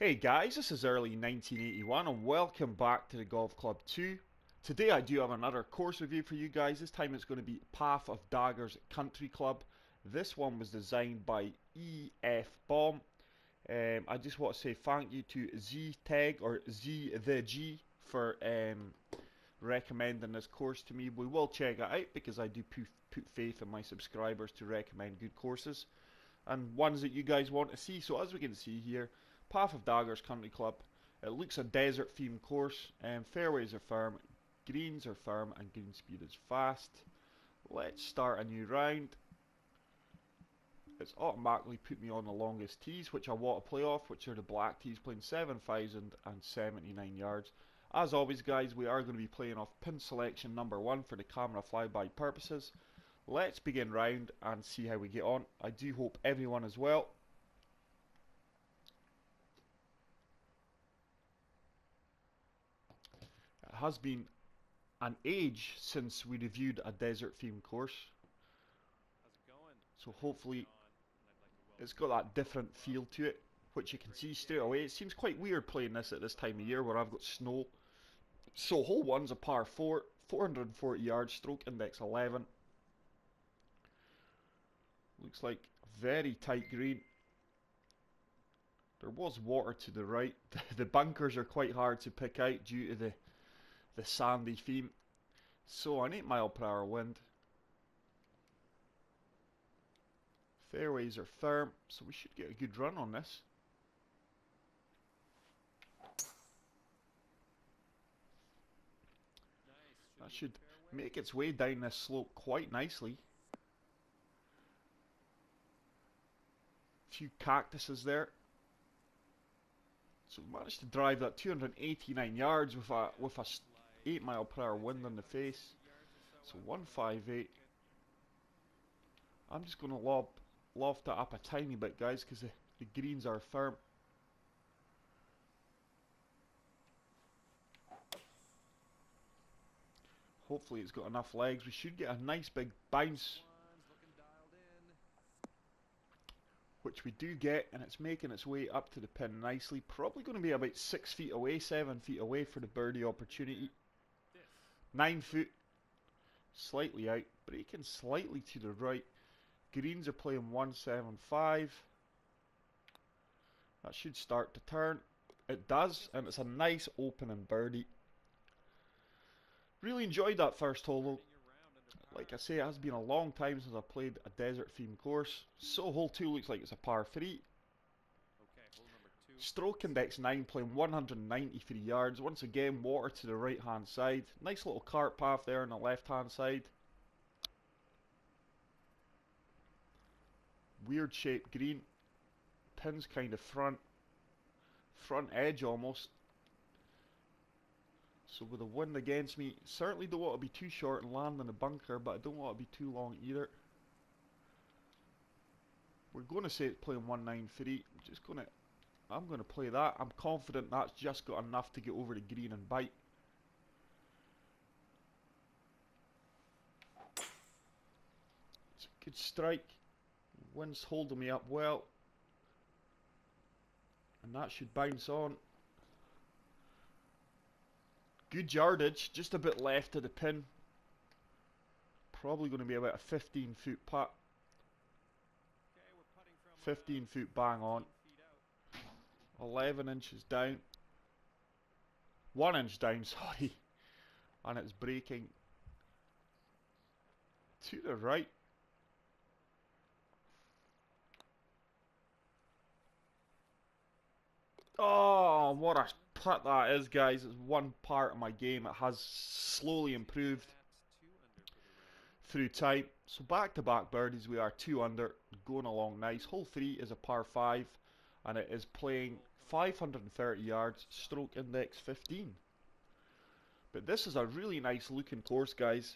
Hey guys, this is early 1981 and welcome back to the Golf Club 2. Today I do have another course review for you guys. This time it's going to be Path of Daggers Country Club. This one was designed by E.F. Baum. I just want to say thank you to Z-Tag or Z the G for recommending this course to me. We will check it out because I do put faith in my subscribers to recommend good courses and ones that you guys want to see. So as we can see here, Path of Daggers Country Club. It looks a desert themed course, and fairways are firm, greens are firm, and green speed is fast. Let's start a new round. It's automatically put me on the longest tees, which I want to play off, which are the black tees, playing 7,079 yards. As always guys, we are going to be playing off pin selection number 1 for the camera flyby purposes. Let's begin round and see how we get on. I do hope everyone is well. It has been an age since we reviewed a desert themed course. So hopefully it's got that different feel to it, which you can see straight away. It seems quite weird playing this at this time of year where I've got snow. So hole 1's a par 4, 440 yards, stroke index 11. Looks like a very tight green. There was water to the right. The bunkers are quite hard to pick out due to the sandy theme. So an 8 mile per hour wind. Fairways are firm, so we should get a good run on this. That should make its way down this slope quite nicely. Few cactuses there. So we managed to drive that 289 yards with a 8 mile per hour wind in the face. So 158. I'm just going to loft it up a tiny bit guys because the greens are firm. Hopefully it's got enough legs. We should get a nice big bounce, which we do get, and it's making its way up to the pin nicely. Probably going to be about 6 feet away, 7 feet away for the birdie opportunity. 9 foot, slightly out, breaking slightly to the right. Greens are playing 175. That should start to turn. It does, and it's a nice opening birdie. Really enjoyed that first hole though. Like I say, it has been a long time since I've played a desert themed course. So hole 2 looks like it's a par 3. Stroke index 9, playing 193 yards. Once again, water to the right hand side. Nice little cart path there on the left hand side. Weird shaped green. Pins kind of front edge almost. So with the wind against me, certainly don't want to be too short and land in the bunker, but I don't want to be too long either. We're going to say it's playing 193. I'm going to play that. I'm confident that's just got enough to get over the green and bite. It's a good strike. Wind's holding me up well. And that should bounce on. Good yardage, just a bit left of the pin. Probably going to be about a 15 foot putt. 15 foot bang on. 11 inches down. 1 inch down, sorry. And it's breaking to the right. Oh, what a putt that is, guys. It's one part of my game. It has slowly improved through time. So back-to-back birdies, we are 2 under, going along nice. Hole 3 is a par 5, and it is playing 530 yards, stroke index 15. But this is a really nice looking course, guys.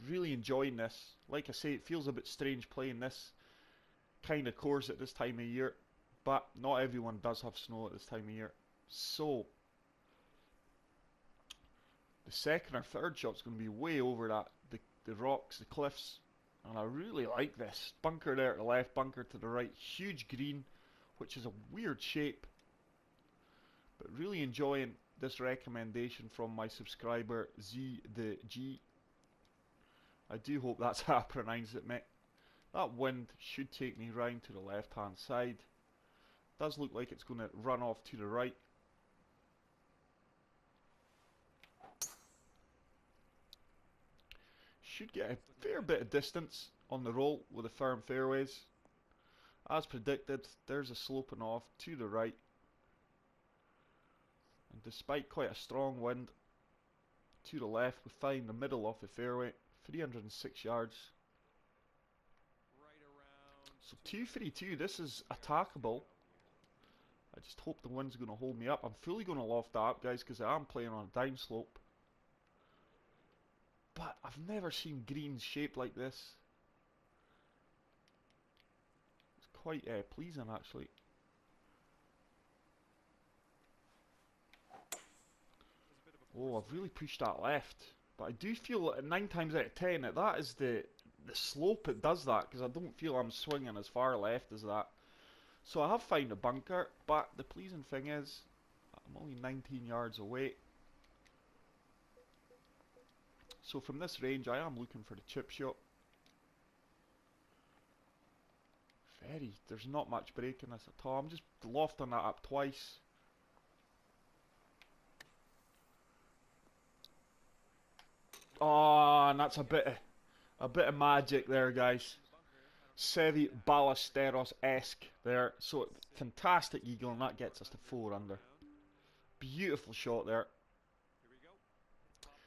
Really enjoying this. Like I say, it feels a bit strange playing this kind of course at this time of year, but not everyone does have snow at this time of year. So the second or third shot's going to be way over the rocks, the cliffs, and I really like this. Bunker there to the left, bunker to the right, huge green, which is a weird shape. But really enjoying this recommendation from my subscriber Z the G. I do hope that's how I pronounce it, mate. That wind should take me round to the left hand side. Does look like it's going to run off to the right. Should get a fair bit of distance on the roll with the firm fairways. As predicted, there's a sloping off to the right. And despite quite a strong wind to the left, we find the middle of the fairway, 306 yards. So 232, this is attackable. I just hope the wind's going to hold me up. I'm fully going to loft that up, guys, because I am playing on a down slope. But I've never seen greens shaped like this. It's quite pleasing, actually. Oh, I've really pushed that left. But I do feel that 9 times out of 10 that is the slope it does that, because I don't feel I'm swinging as far left as that. So I have found a bunker, but the pleasing thing is I'm only 19 yards away. So from this range I am looking for the chip shot. There's not much break in this at all. I'm just lofting that up twice. Oh, and that's a bit of magic there, guys. Sevi Ballesteros-esque there. So fantastic eagle, and that gets us to 4 under. Beautiful shot there.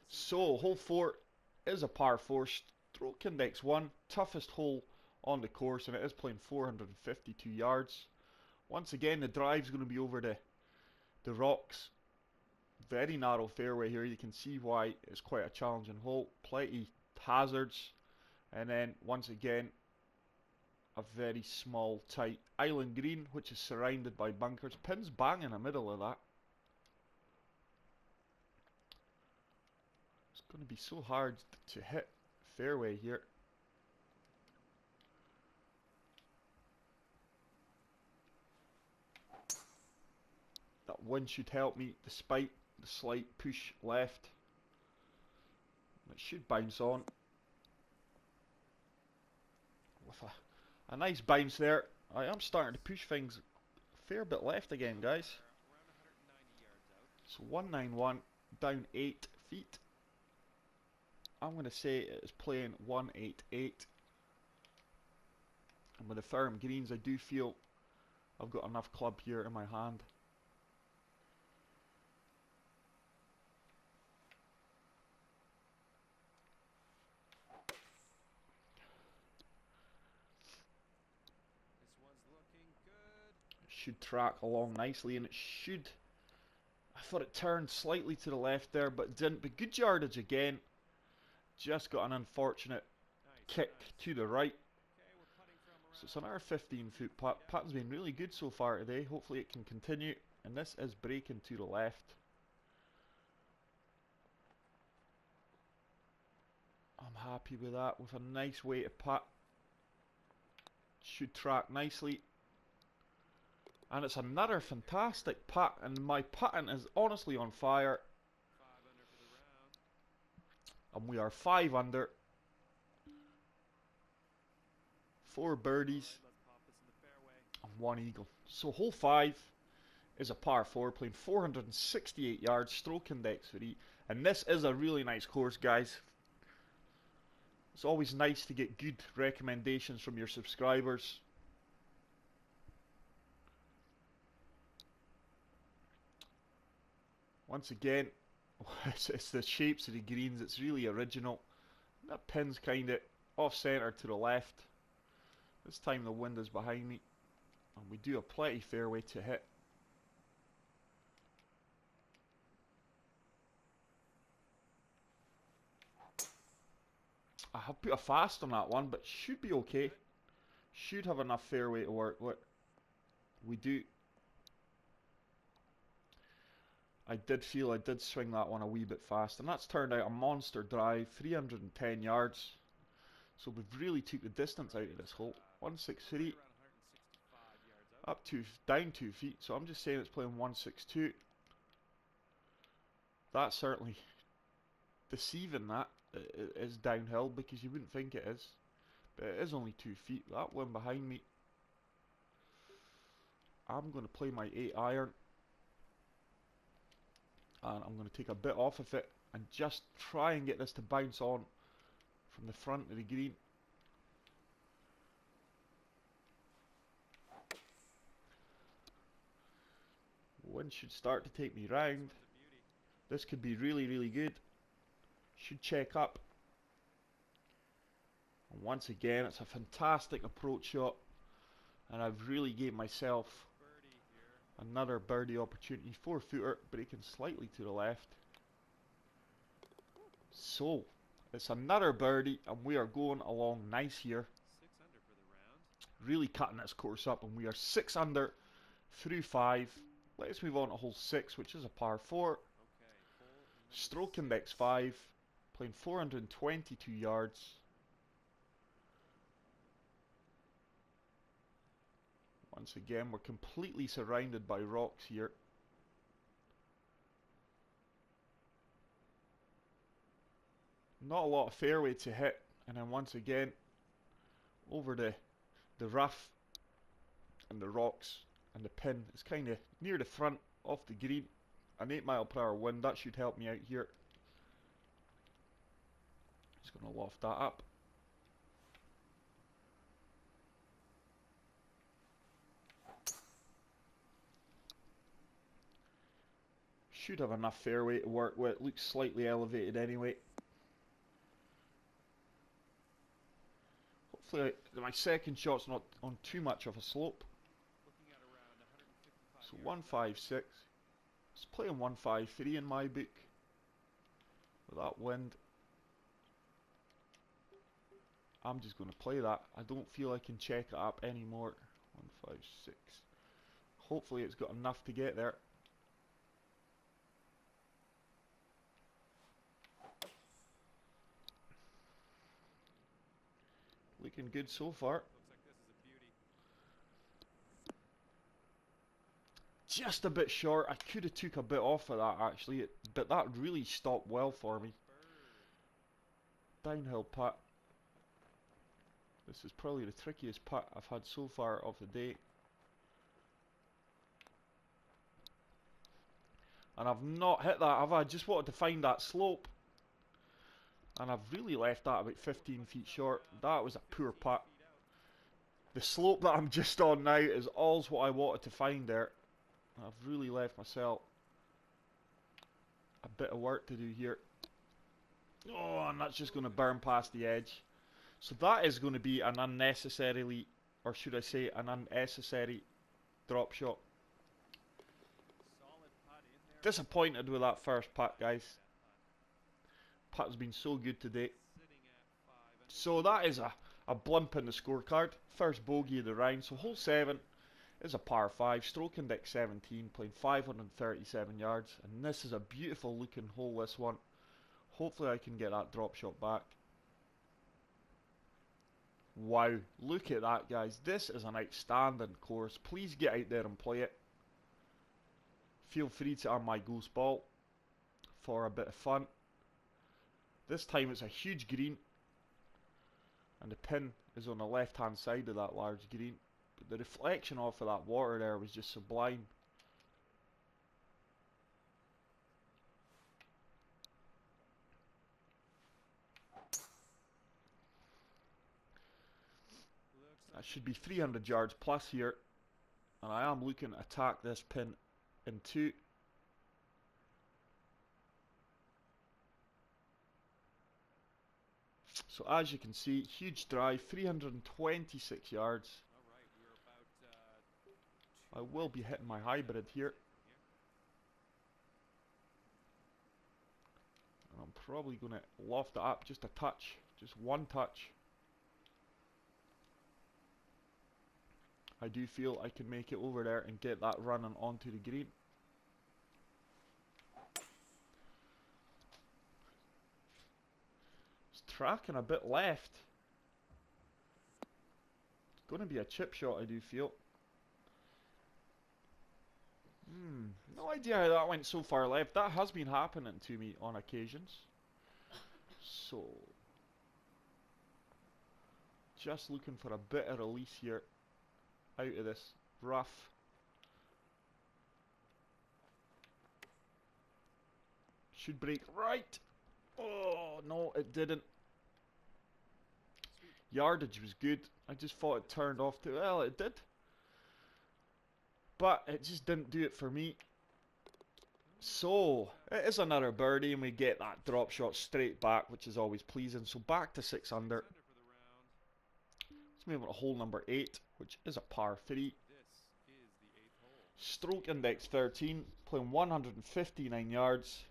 So hole 4 is a par 4, stroke index 1, toughest hole on the course, and it is playing 452 yards. Once again, the drive's going to be over the rocks. Very narrow fairway here. You can see why it's quite a challenging hole. Plenty hazards, and then once again a very small tight island green which is surrounded by bunkers. Pins bang in the middle of that. It's going to be so hard to hit fairway here. That wind should help me despite the slight push left. It should bounce on. With a nice bounce there. I am starting to push things a fair bit left again, guys. So 191 down 8 feet. I'm going to say it is playing 188. And with the firm greens, I do feel I've got enough club here in my hand. Should track along nicely, and it should. I thought it turned slightly to the left there, but it didn't. But good yardage again. Just got an unfortunate kick to the right. So it's another 15-foot putt. Putting's been really good so far today. Hopefully it can continue. And this is breaking to the left. I'm happy with that. With a nice weighted putt. Should track nicely. And it's another fantastic putt, and my putting is honestly on fire. And we are 5 under. 4 birdies and 1 eagle. So hole 5 is a par 4, playing 468 yards, stroke index 3. And this is a really nice course, guys. It's always nice to get good recommendations from your subscribers. Once again, it's the shapes of the greens, it's really original. That pin's kind of off centre to the left. This time the wind is behind me, and we do a plenty fairway to hit. I have put a fast on that one, but should be okay. Should have enough fairway to work with. We do. I did feel I did swing that one a wee bit fast, and that's turned out a monster drive, 310 yards. So we've really took the distance out of this hole. 163, up to down 2 feet. So I'm just saying it's playing 162. That's certainly deceiving. That it is downhill because you wouldn't think it is, but it is only 2 feet. That one behind me, I'm going to play my 8 iron, and I'm going to take a bit off of it and just try and get this to bounce on from the front of the green. Wind should start to take me round. This could be really, really good. Should check up. And once again, it's a fantastic approach shot, and I've really gave myself another birdie opportunity. 4-footer, breaking slightly to the left. So, it's another birdie, and we are going along nice here. 6 under for the round. Really cutting this course up, and we are 6 under through 5. Let's move on to hole 6, which is a par 4. Okay, Stroke index 5, playing 422 yards. Once again, we're completely surrounded by rocks here. Not a lot of fairway to hit, and then once again, over the rough and the rocks and the pin. It's kind of near the front of the green. An 8 mph wind, that should help me out here. Just going to loft that up. Should have enough fairway to work with. Looks slightly elevated anyway. Hopefully my second shot's not on too much of a slope. Looking at around 155 So 156. It's playing 153 in my book. With that wind, I'm just going to play that. I don't feel I can check it up anymore. 156. Hopefully it's got enough to get there. Looking good so far. Looks like this is a beauty. Just a bit short. I could have took a bit off of that actually, but that really stopped well for me. Downhill putt. This is probably the trickiest putt I've had so far of the day. And I've not hit that, have I? Just wanted to find that slope. And I've really left that about 15 feet short. That was a poor putt. The slope that I'm just on now is all's what I wanted to find there. I've really left myself a bit of work to do here. Oh, and that's just going to burn past the edge. So that is going to be an unnecessarily, or should I say an unnecessary drop shot. Solid putt in there. Disappointed with that first putt, guys. Putt's been so good today. Sitting at 5 under. So that is a blimp in the scorecard. First bogey of the round. So hole 7 is a par 5. Stroke index 17. Playing 537 yards. And this is a beautiful looking hole, this one. Hopefully I can get that drop shot back. Wow. Look at that, guys. This is an outstanding course. Please get out there and play it. Feel free to earn my ghost ball for a bit of fun. This time it's a huge green, and the pin is on the left hand side of that large green, but the reflection off of that water there was just sublime. That should be 300 yards plus here, and I am looking to attack this pin in 2. So as you can see, huge drive, 326 yards. Alright, we're about I will be hitting my hybrid here. And I'm probably going to loft it up just a touch, just one touch. I do feel I can make it over there and get that running onto the green. Tracking a bit left. It's going to be a chip shot, I do feel. No idea how that went so far left. That has been happening to me on occasions. So, just looking for a bit of release here out of this rough. Should break right. Oh, no, it didn't. Yardage was good. I just thought it turned off too well. It did. But it just didn't do it for me. So, it is another birdie and we get that drop shot straight back, which is always pleasing. So back to 6 under. Let's move on to hole number 8, which is a par 3. Stroke index 13, playing 159 yards.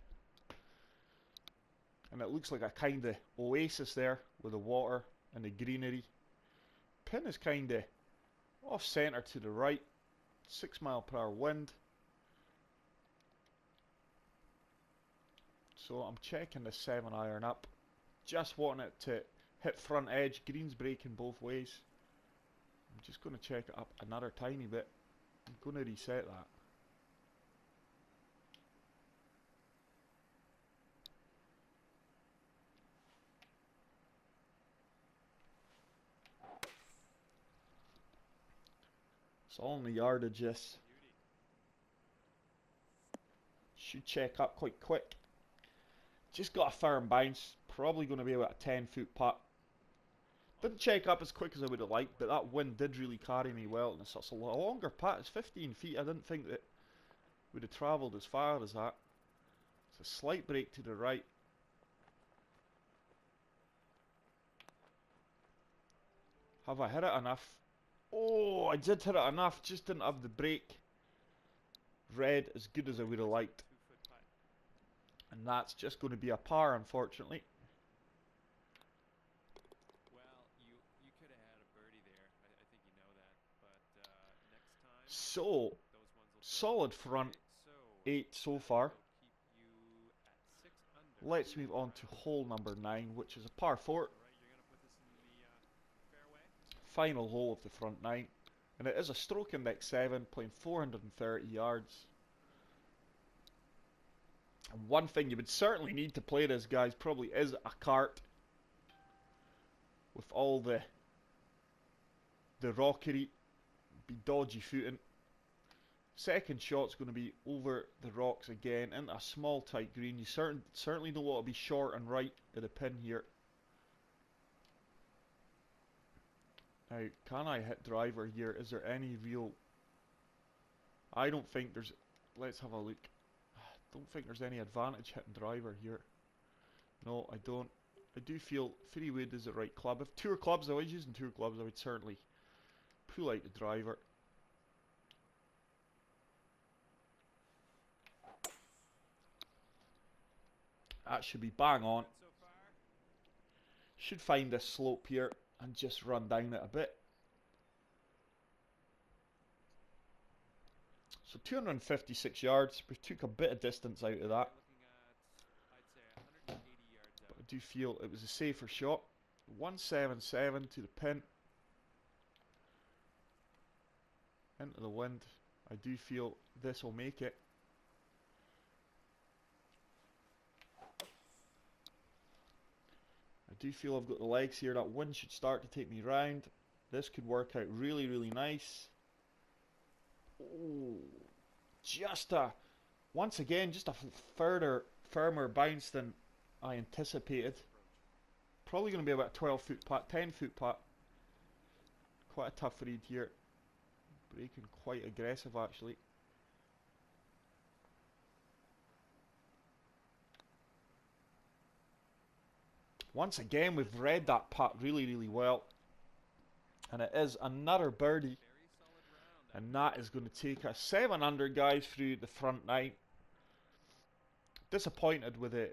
And it looks like a kind of oasis there with the water and the greenery. Pin is kind of off centre to the right. 6 mile per hour wind. So I'm checking the 7 iron up. Just wanting it to hit front edge. Green's breaking both ways. I'm just going to check it up another tiny bit. I'm going to reset that. It's all in the yardage, yes. Should check up quite quick. Just got a firm bounce. Probably going to be about a 10-foot putt. Didn't check up as quick as I would have liked, but that wind did really carry me well. And it's a longer putt. It's 15 feet. I didn't think that would have travelled as far as that. It's a slight break to the right. Have I hit it enough? Oh, I did hit it enough. Just didn't have the break. Red as good as I would have liked. And that's just going to be a par, unfortunately. Well, you could have had a birdie there. I think you know that. But next time, So, those ones will solid front 8 so far. keep you at 6 under. Let's move on to hole number 9, which is a par 4. All right, you're gonna put this in the fairway. Final hole of the front 9. And it is a stroke index 7, playing 430 yards. And one thing you would certainly need to play this, guys, probably is a cart. With all the rockery, be dodgy footing. Second shot's going to be over the rocks again, into a small tight green. You certainly don't want to be short and right of the pin here. Now, can I hit driver here? Is there any real... I don't think there's... Let's have a look. I don't think there's any advantage hitting driver here. No, I don't. I do feel 3-wood is the right club. If tour clubs, I was using tour clubs, I would certainly pull out the driver. That should be bang on. So far, Should find this slope here and just run down it a bit. So 256 yards. We took a bit of distance out of that. looking at, I'd say 180 yards But out. I do feel it was a safer shot. 177 to the pin. Into the wind. I do feel this will make it. I do feel I've got the legs here. That wind should start to take me round. This could work out really, really nice. Oh, once again, just a firmer bounce than I anticipated. Probably going to be about a 12-foot putt, 10-foot putt. Quite a tough read here. Breaking quite aggressive, actually. Once again, we've read that putt really, really well. And it is another birdie. Very solid round. And that is going to take us 7 under, guys, through the front 9. Disappointed with the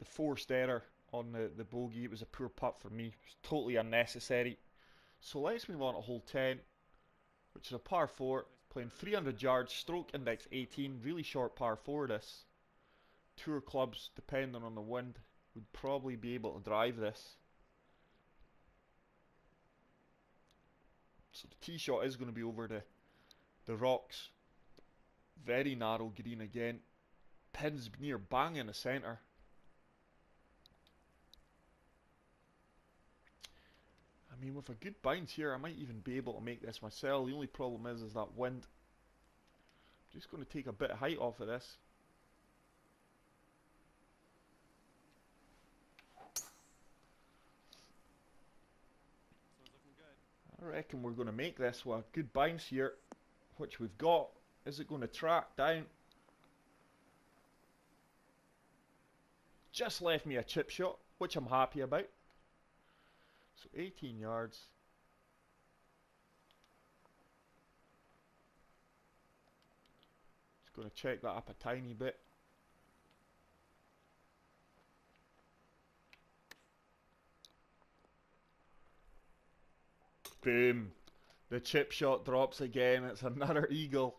forced error on the bogey. It was a poor putt for me. It was totally unnecessary. So let's move on to hole 10, which is a par 4. Playing 300 yards, stroke index 18. Really short par 4 this. Tour clubs, depending on the wind, would probably be able to drive this. So the tee shot is going to be over the rocks. Very narrow green again. Pins near bang in the centre. I mean, with a good bounce here, I might even be able to make this myself. The only problem is that wind. I'm just going to take a bit of height off of this. This one's looking good. I reckon we're going to make this with a good bounce here, which we've got. Is it going to track down? Just left me a chip shot, which I'm happy about. So 18 yards. Just going to check that up a tiny bit. Boom. The chip shot drops again. It's another eagle.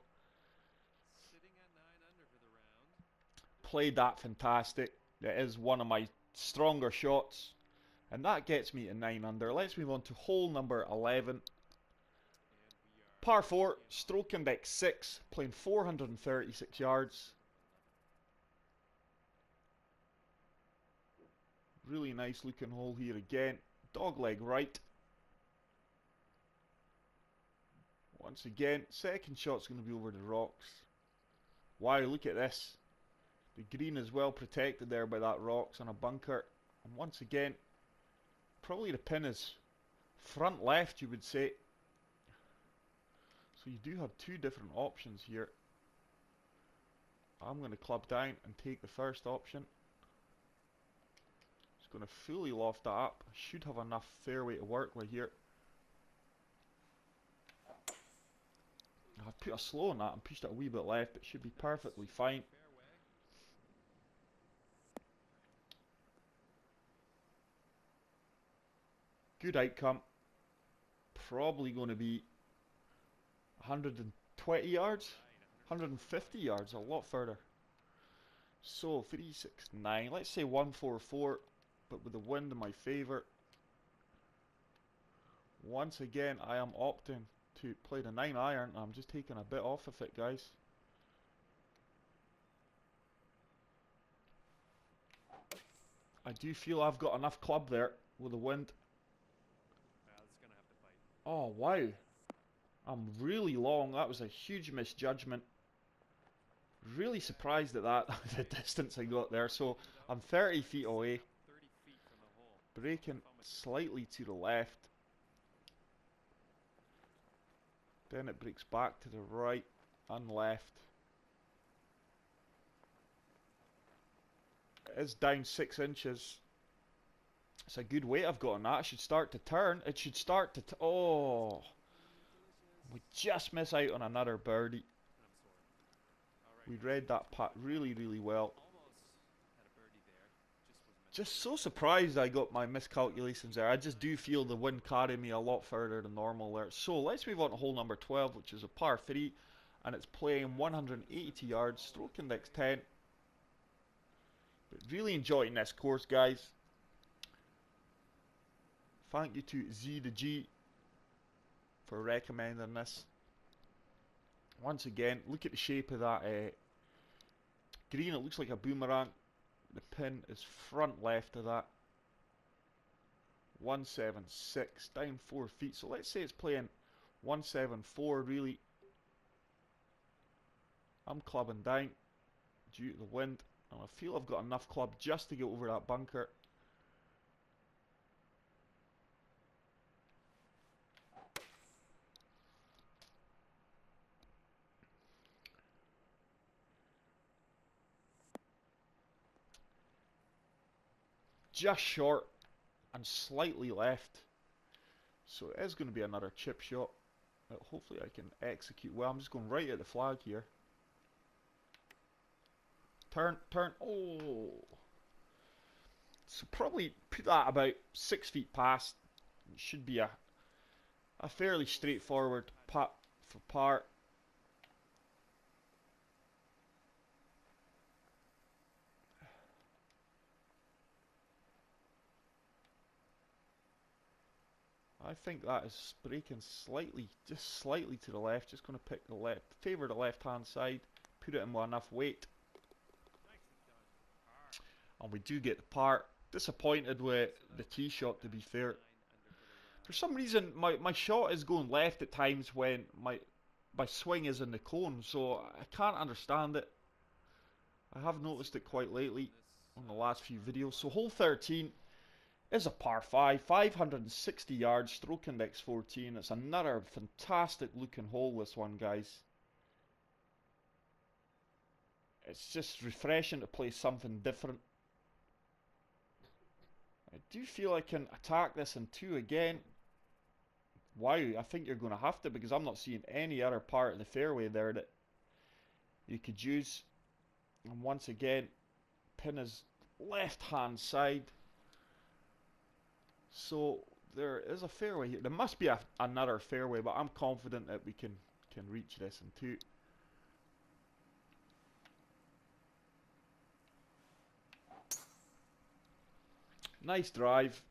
Sitting at 9 under for the round. Played that fantastic. It is one of my stronger shots. And that gets me to 9 under. Let's move on to hole number 11. And we are Par 4, stroke index 6, playing 436 yards. Really nice looking hole here again. Dogleg right. Once again, second shot's going to be over the rocks. Wow, look at this. The green is well protected there by that rocks and a bunker. And once again, probably the pin is front left, you would say. So you do have two different options here. I'm going to club down and take the first option. Just going to fully loft that up. I should have enough fairway to work with here. I've put a slow on that and pushed it a wee bit left, but it should be perfectly fine. fairway. Good outcome. Probably going to be 120 yards, Right, 150 yards, a lot further. So 369, let's say 144, but with the wind in my favour. Once again, I am opting to play the 9 iron. I'm just taking a bit off of it, guys. I do feel I've got enough club there with the wind. This is gonna have to bite. Oh, wow. I'm really long. That was a huge misjudgment. Really surprised at that, the distance I got there. So I'm 30 feet away. 30 feet from the hole. Breaking slightly to the left. Then it breaks back to the right and left. It is down 6 inches. It's a good weight I've got on that. It should start to turn. It should start to... oh! We just miss out on another birdie. And I'm sore. All right. We read that putt really, really well. Almost had a birdie there. Was Just so surprised I got my miscalculations there. I just do feel the wind carrying me a lot further than normal there. So let's move on to hole number 12, which is a par 3. And it's playing 180 yards, stroke index 10. But really enjoying this course, guys. Thank you to Z to G for recommending this. Once again, look at the shape of that green. It looks like a boomerang. The pin is front left of that. 176, down 4 feet. So let's say it's playing 174 really. I'm clubbing down due to the wind. And I feel I've got enough club just to get over that bunker. Just short and slightly left. So it is going to be another chip shot that hopefully I can execute well. I'm just going right at the flag here. Turn, turn. Oh! So probably put that about 6 feet past. It should be a fairly straightforward putt for par. I think that is breaking slightly, just slightly to the left. Just going to pick the left, favour the left hand side. put it in with enough weight. Nicely done. Par. And we do get the par. Disappointed with the tee shot, to be fair. 9 under for the round. For some reason, my shot is going left at times when my swing is in the cone, so I can't understand it. I have noticed it quite lately on the last few videos. So hole 13 is a par 5, 560 yards, stroke index 14. It's another fantastic looking hole, this one, guys. It's just refreshing to play something different. I do feel I can attack this in 2 again. Wow, I think you're going to have to, because I'm not seeing any other part of the fairway there that you could use. And once again, pin is left hand side. So there is a fairway here. There must be another fairway, but I'm confident that we can reach this in 2. Nice drive.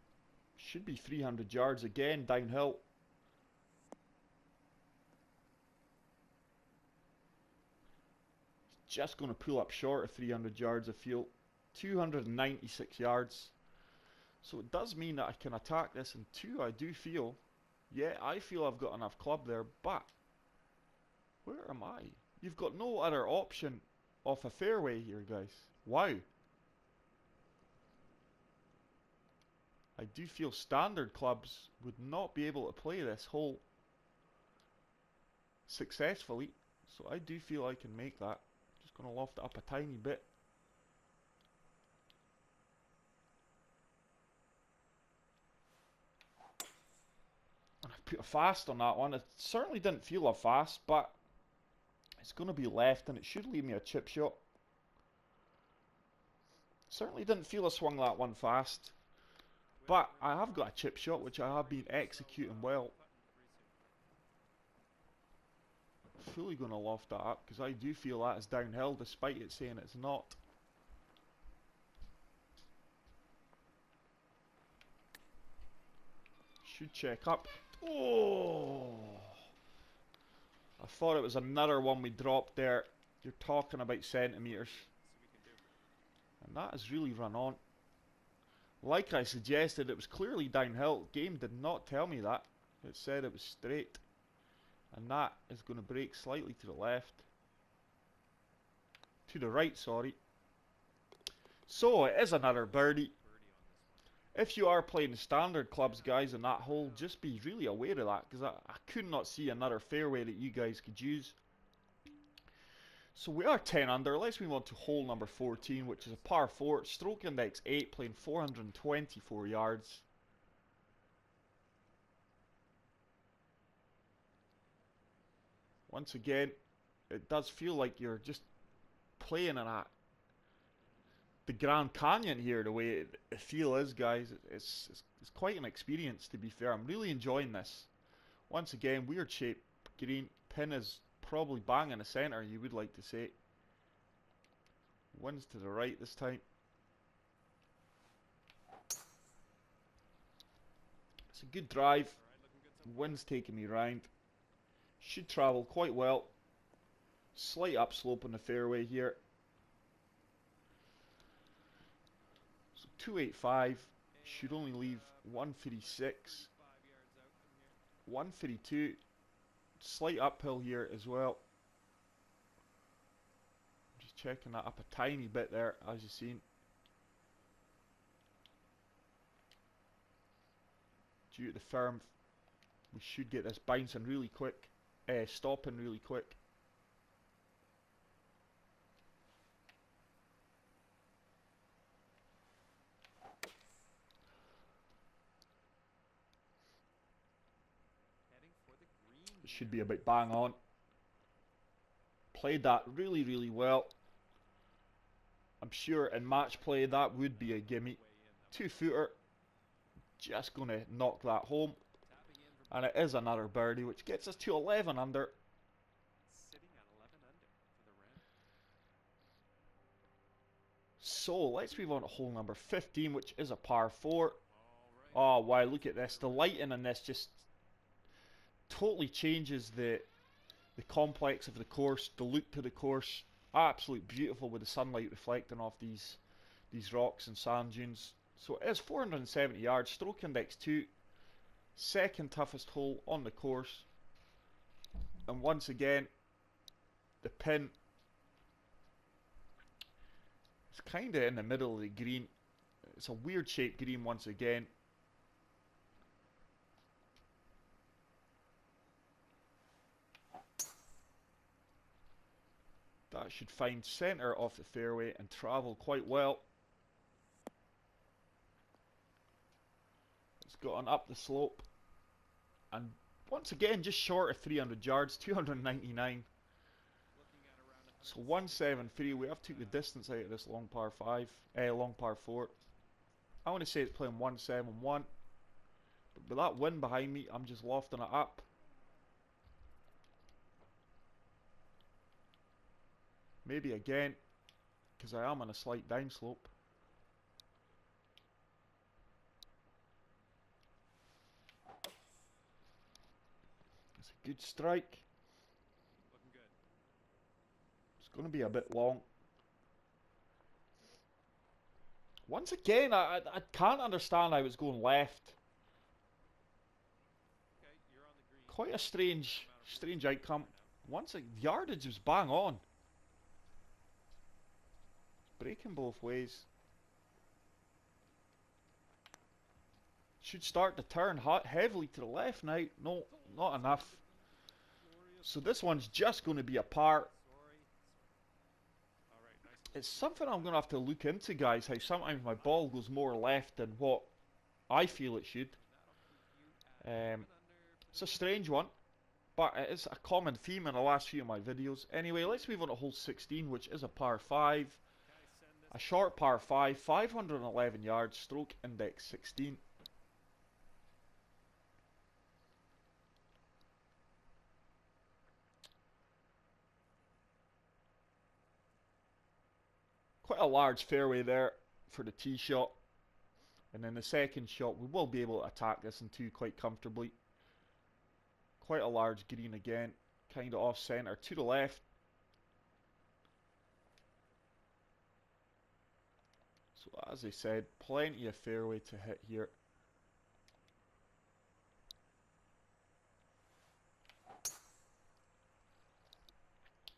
Should be 300 yards again, downhill. Just going to pull up short of 300 yards, I feel. 296 yards. So it does mean that I can attack this in 2, I do feel. Yeah, I feel I've got enough club there, but where am I? You've got no other option off a fairway here, guys. Wow. I do feel standard clubs would not be able to play this hole successfully. So I do feel I can make that. Just going to loft it up a tiny bit. And I put a fast on that one. It certainly didn't feel a fast, but it's going to be left and it should leave me a chip shot. Certainly didn't feel I swung that one fast. But I have got a chip shot, which I have been executing well. Fully going to loft that up, because I do feel that is downhill, despite it saying it's not. Should check up. Oh! I thought it was another one we dropped there. You're talking about centimetres. And that has really run on. Like I suggested, it was clearly downhill. Game did not tell me that. It said it was straight. And that is going to break slightly to the left. To the right, sorry. So it is another birdie. If you are playing standard clubs, guys, in that hole, just be really aware of that, because I could not see another fairway that you guys could use. So we are 10 under. Let's move on to hole number 14, which is a par 4. Stroke index 8, playing 424 yards. Once again, it does feel like you're just playing in the Grand Canyon here, the way the feel is, guys. It's quite an experience, to be fair. I'm really enjoying this. Once again, weird shape green. Pin is probably bang in the centre, you would like to say. Winds to the right this time. It's a good drive. Wind's taking me round. Should travel quite well. Slight upslope on the fairway here. So 285 should only leave 136. 132. Slight uphill here as well. Just checking that up a tiny bit there, as you've seen. Due to the firm, we should get this bouncing really quick. Stopping really quick. It should be about bang on. Played that really, really well. I'm sure in match play that would be a gimme. 2-footer. Just going to knock that home. And it is another birdie, which gets us to 11 under. Sitting at 11 under for the round. So let's move on to hole number 15, which is a par 4. Oh wow, look at this. The lighting in this just totally changes the complex of the course, the look to the course. Absolutely beautiful with the sunlight reflecting off these rocks and sand dunes. So it is 470 yards, stroke index 2, second toughest hole on the course. And once again, the pin is kind of in the middle of the green. It's a weird shaped green once again. That should find centre off the fairway and travel quite well. It's gone up the slope. And once again, just short of 300 yards, 299. So 173, we have to take the distance out of this long par 5, long par 4. I want to say it's playing 171. But with that wind behind me, I'm just lofting it up. Maybe again, because I am on a slight downslope. It's a good strike. Looking good. It's going to be a bit long. Once again, I can't understand how it's going left. Okay, you're on the green. Quite a strange outcome. Once the yardage was bang on. Breaking both ways. Should start to turn heavily to the left now. No, not enough. So this one's just going to be a par. It's something I'm going to have to look into, guys, how sometimes my ball goes more left than what I feel it should. It's a strange one, but it is a common theme in the last few of my videos. Anyway, let's move on to hole 16, which is a par 5. A short par 5, 511 yards, stroke index 16. Quite a large fairway there for the tee shot. And then the second shot, we will be able to attack this in 2 quite comfortably. Quite a large green again, kind of off centre to the left. So as I said, plenty of fairway to hit here.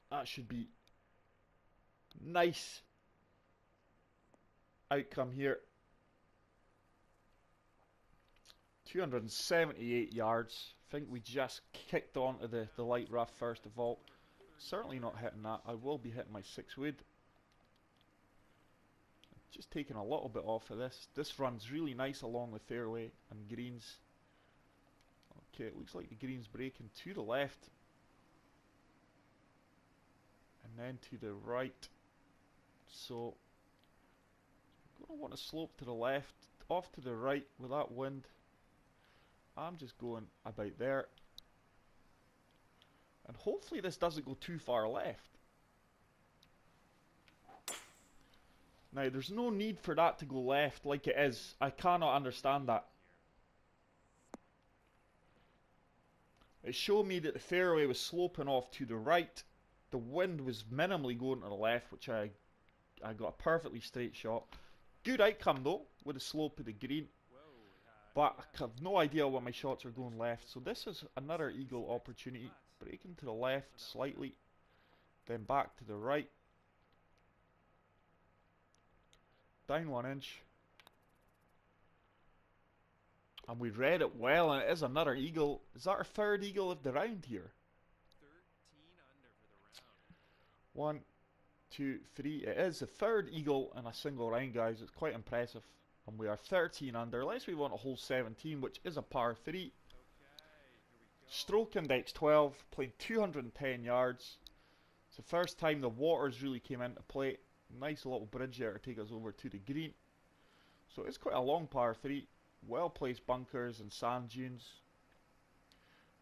That should be nice outcome here. 278 yards. I think we just kicked onto the light rough first of all. Certainly not hitting that. I will be hitting my 6 wood. Just taking a little bit off of this. This runs really nice along the fairway and greens. Okay, it looks like the green's breaking to the left. And then to the right. So, I'm going to want to slope to the left, off to the right with that wind. I'm just going about there. And hopefully this doesn't go too far left. Now, there's no need for that to go left like it is. I cannot understand that. It showed me that the fairway was sloping off to the right. The wind was minimally going to the left, which I got a perfectly straight shot. Good outcome though, with the slope of the green. But I have no idea why my shots are going left. So this is another eagle opportunity. Breaking to the left slightly. Then back to the right. Down 1 inch. And we read it well, and it is another eagle. Is that our 3rd eagle of the round here? 13 under for the round. 1, 2, 3. It is the 3rd eagle in a single round, guys. It's quite impressive. And we are 13 under. Let's move on to hole 17, which is a par 3. Okay, here we go. Stroke index 12, playing 210 yards. It's the first time the waters really came into play. Nice little bridge there to take us over to the green. So it's quite a long par 3. Well placed bunkers and sand dunes.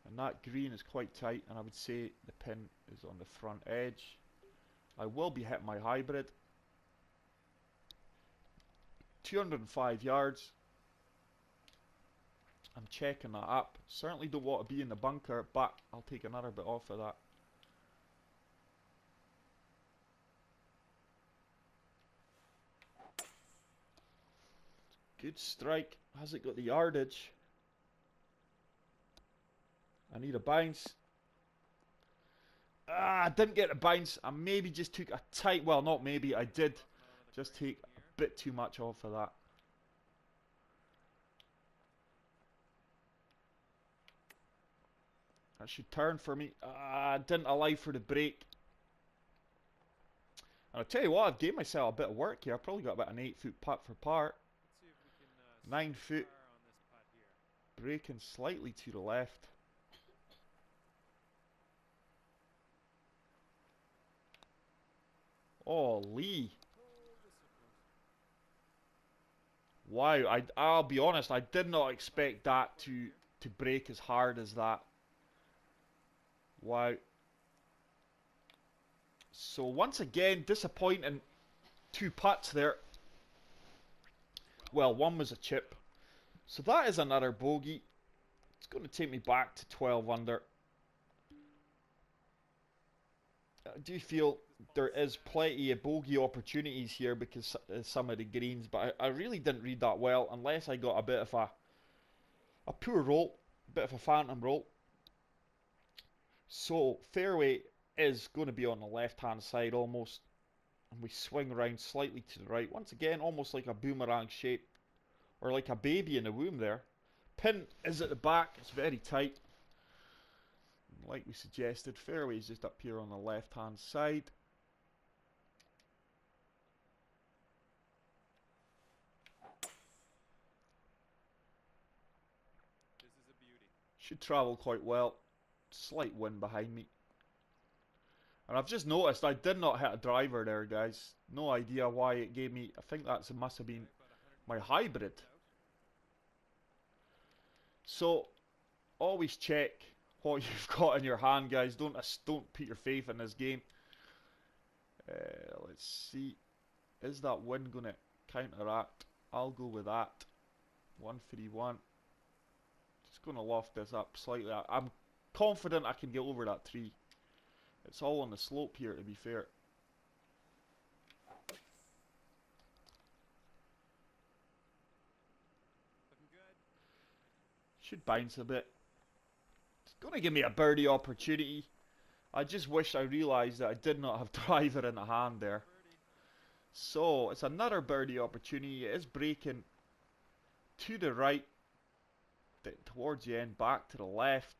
And that green is quite tight, and I would say the pin is on the front edge. I will be hitting my hybrid. 205 yards. I'm checking that up. Certainly don't want to be in the bunker, but I'll take another bit off of that. Good strike. Has it got the yardage? I need a bounce. I didn't get a bounce. I maybe just took a tight, well, not maybe, I did Bottom of the just green take a here. bit too much off of that. That should turn for me. Didn't allow for the break. And I'll tell you what, I've gave myself a bit of work here. I've probably got about an 8 foot putt for par. Let's see if we can 9 score foot, par on this putt here. breaking slightly to the left. Oh, Lee. Oh, this is close. Wow, I'll be honest, I did not expect that to break as hard as that. Wow. So once again, disappointing 2 putts there. Well, one was a chip. So that is another bogey. It's going to take me back to 12 under. I do feel there is plenty of bogey opportunities here because some of the greens, but I really didn't read that well unless I got a bit of a poor roll, a bit of a phantom roll. So fairway is going to be on the left hand side almost, and we swing around slightly to the right. Once again, almost like a boomerang shape, or like a baby in the womb there. Pin is at the back, it's very tight. Like we suggested, fairway is just up here on the left hand side. This is a beauty. Should travel quite well. Slight wind behind me. And I've just noticed I did not hit a driver there, guys. No idea why it gave me. I think that must have been About 100 my meters hybrid. out. So always check what you've got in your hand, guys. Don't put your faith in this game. Let's see. Is that wind going to counteract? I'll go with that. 131. Just going to loft this up slightly. I'm confident I can get over that tree. It's all on the slope here, to be fair. Looking good. Should bounce a bit. It's going to give me a birdie opportunity. I just wish I realised that I did not have driver in the hand there. Birdie. So, it's another birdie opportunity. It is breaking to the right. Towards the end, back to the left.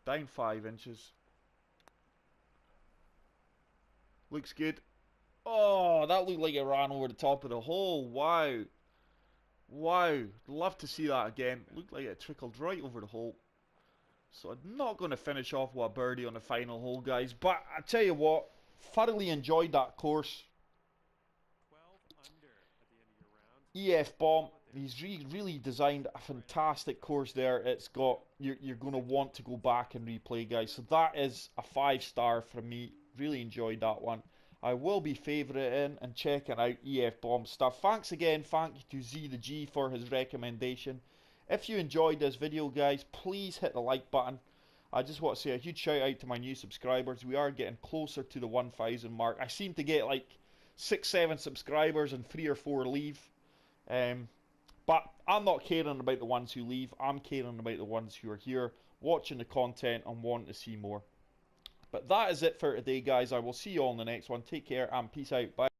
Down 5 inches. Looks good. Oh, that looked like it ran over the top of the hole. Wow. Wow. Love to see that again. Looked like it trickled right over the hole. So I'm not going to finish off with a birdie on the final hole, guys. But I tell you what, thoroughly enjoyed that course. 12 under at the end of your round. EF Bomb, he's really designed a fantastic course there. It's got, you're going to want to go back and replay, guys. So that is a 5-star from me. Really enjoyed that one. I will be favoriting and checking out EF Bomb stuff. Thanks again, thank you to Z the G for his recommendation. If you enjoyed this video, guys, please hit the like button. I just want to say a huge shout out to my new subscribers. We are getting closer to the 1,000 mark. I seem to get like 6-7 subscribers and 3 or 4 leave. But I'm not caring about the ones who leave. I'm caring about the ones who are here, watching the content and wanting to see more. But that is it for today, guys. I will see you all in the next one. Take care and peace out. Bye.